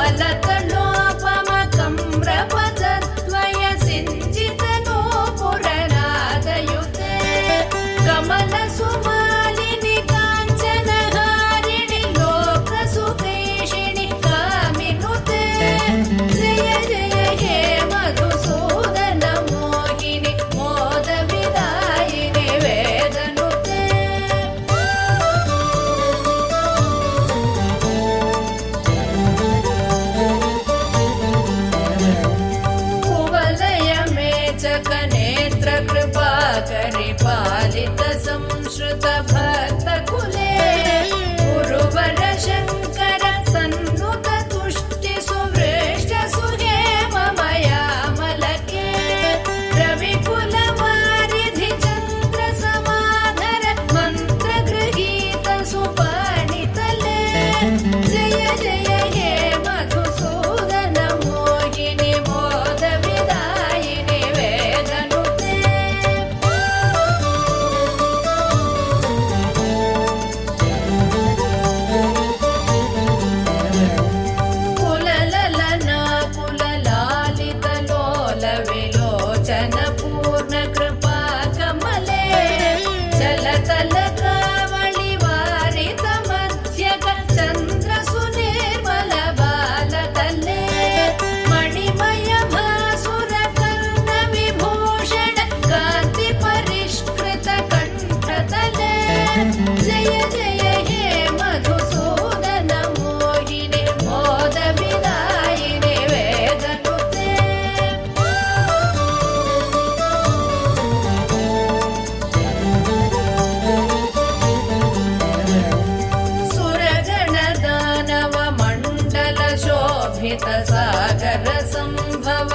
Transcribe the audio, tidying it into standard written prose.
कमलतलोपमकम्रपतद्वय सिञ्चितनूपुरनादयुते कमलसुमालिनि काञ्चनहारिणि लोकसुदेशिनि कामिनुते जय जय हे मधुसूदन मोहिनि मोदविदायिनि वेदनुते कुवलय मेचकनेत्र कृपाकरि पालित संश्रुत भक्तकुले गुरुवर शङ्कर सन्नुत तुष्टि सुवृष्ट सुहेममयामलके रविकुलवारिधि चन्द्र समाधर मन्त्रगृहीत सुपाणितले जय जय हे मधुसूदन मोहिनि मोदविदायिनि वेदनुते कुलललना कुललालितलोलविलोचन पूर्णकृपा कमले चलतलकावळि वारित मध्यक चन्द्र सुनिर्मल बालतले मणिमय भासुर कर्ण विभूषण कान्ति परिष्कृत कण्ठतले जय जय हे मधुसूदन मोहिनि मोदविदायिनि वेदनुते सुरगण दानव मण्डल शोभित सागर संभव